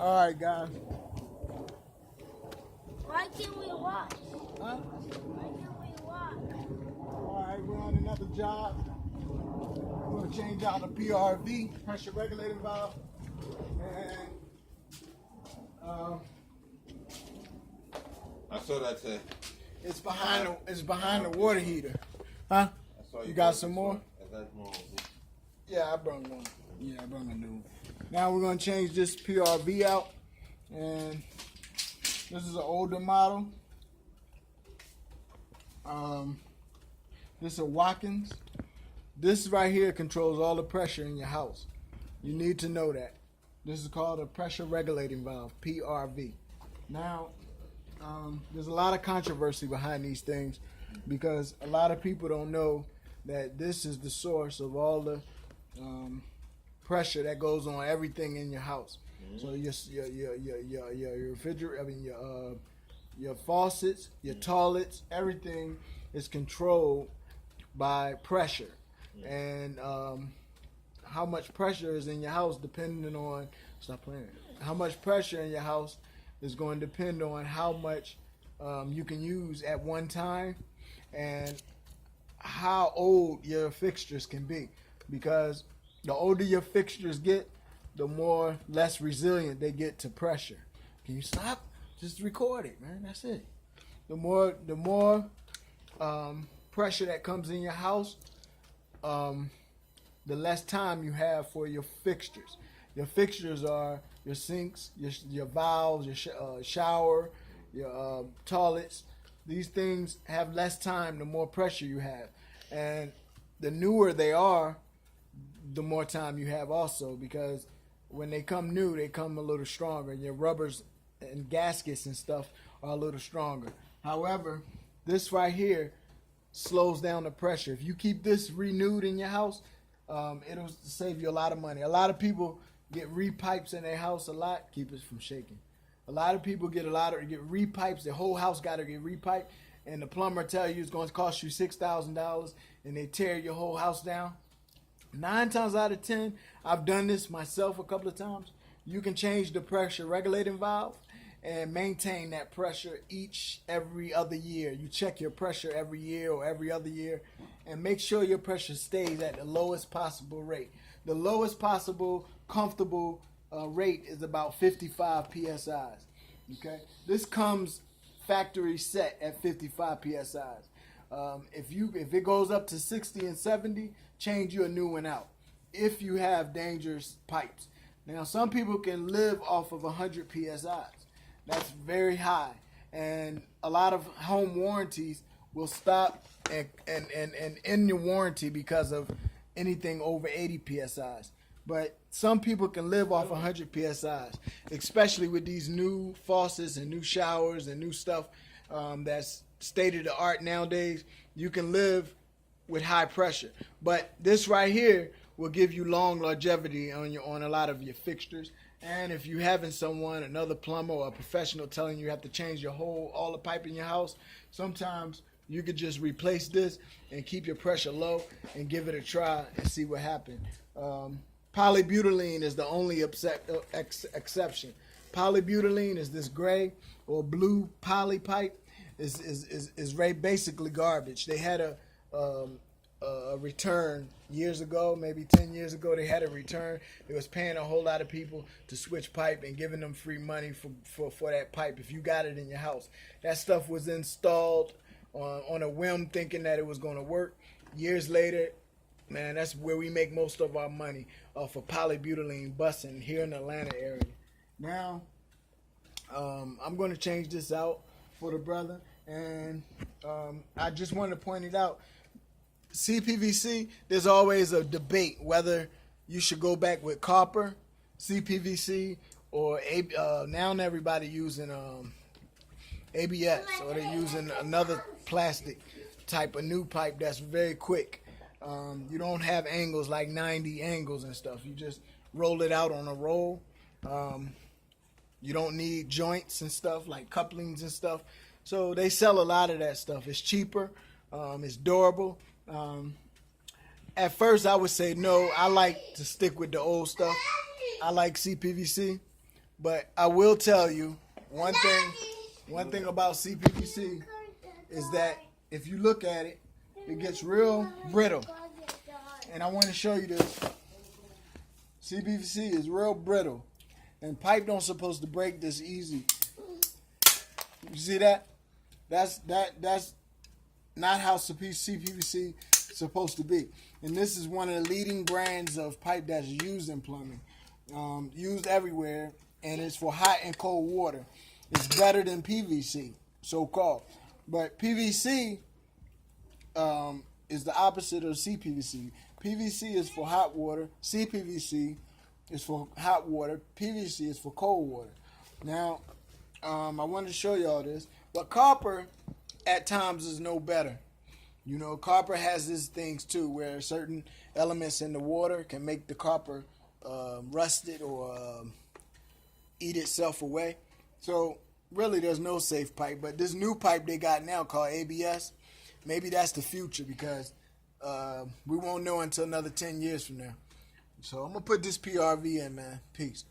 All right, guys. Why can't we watch? Huh? Why can't we watch? All right, we're on another job. We're going to change out the PRV, pressure regulating valve. And I saw that today. it's behind the water heater. Huh? I saw You got some more? I got more. Yeah, I brought one. Yeah, I brought a new one. Now we're going to change this PRV out. And this is an older model. This is a Watkins. This right here controls all the pressure in your house. You need to know that. This is called a pressure regulating valve, PRV. Now, there's a lot of controversy behind these things because a lot of people don't know that this is the source of all the pressure that goes on everything in your house. So your refrigerator, your faucets, your toilets, everything is controlled by pressure, and how much pressure is in your house depending on how much pressure in your house is going to depend on how much you can use at one time and how old your fixtures can be, because the older your fixtures get, the less resilient they get to pressure. Can you stop? Just record it, man. That's it. The more pressure that comes in your house, the less time you have for your fixtures. Your fixtures are your sinks, your valves, your shower, your toilets. These things have less time the more pressure you have. And the newer they are, the more time you have also, because when they come new, they come a little stronger. Your rubbers and gaskets and stuff are a little stronger. However, this right here slows down the pressure. If you keep this renewed in your house, it'll save you a lot of money. A lot of people get repipes in their house a lot. Keep it from shaking. A lot of people get repipes. The whole house got to get repiped, and the plumber tell you it's going to cost you $6,000, and they tear your whole house down. 9 times out of 10, I've done this myself a couple of times. You can change the pressure regulating valve and maintain that pressure every other year. You check your pressure every year or every other year and make sure your pressure stays at the lowest possible rate. The lowest possible comfortable rate is about 55 psi's. Okay, this comes factory set at 55 psi's. If it goes up to 60 and 70, change you a new one out if you have dangerous pipes. Now, some people can live off of 100 psi's. That's very high, and a lot of home warranties will stop and end your warranty because of anything over 80 psi's. But some people can live off 100 psi's, especially with these new faucets and new showers and new stuff that's state of the art nowadays. You can live with high pressure, but this right here will give you long longevity on a lot of your fixtures. And if you having another plumber or a professional telling you have to change all the pipe in your house, sometimes you could just replace this and keep your pressure low and give it a try and see what happens. Polybutylene is the only exception. Polybutylene is this gray or blue poly pipe. Is basically garbage. They had a return years ago, maybe 10 years ago. They had a return. They was paying a whole lot of people to switch pipe and giving them free money for that pipe if you got it in your house. That stuff was installed on a whim, thinking that it was going to work. Years later, man, that's where we make most of our money off of polybutylene busing here in the Atlanta area. Now, I'm going to change this out for the brother, and I just wanted to point it out. CPVC, there's always a debate whether you should go back with copper, CPVC, or now everybody using ABS, or they're using another plastic type of new pipe that's very quick. You don't have angles like 90 angles and stuff. You just roll it out on a roll. You don't need joints and stuff like couplings and stuff. So they sell a lot of that stuff. It's cheaper. It's durable. At first, I would say no. I like to stick with the old stuff. I like CPVC. But I will tell you one thing about CPVC is that if you look at it, it gets real brittle. And I want to show you this. CPVC is real brittle. And pipe don't supposed to break this easy. You see that? That's not how CPVC is supposed to be. And this is one of the leading brands of pipe that's used in plumbing. Used everywhere, and it's for hot and cold water. It's better than PVC, so-called. But PVC is the opposite of CPVC. PVC is for hot water. CPVC is for hot water. PVC is for cold water. Now, I wanted to show y'all this. But copper, at times, is no better. You know, copper has these things too, where certain elements in the water can make the copper rusted or eat itself away. So really, there's no safe pipe. But this new pipe they got now called ABS, maybe that's the future, because we won't know until another 10 years from now. So I'm gonna put this PRV in, man. Peace.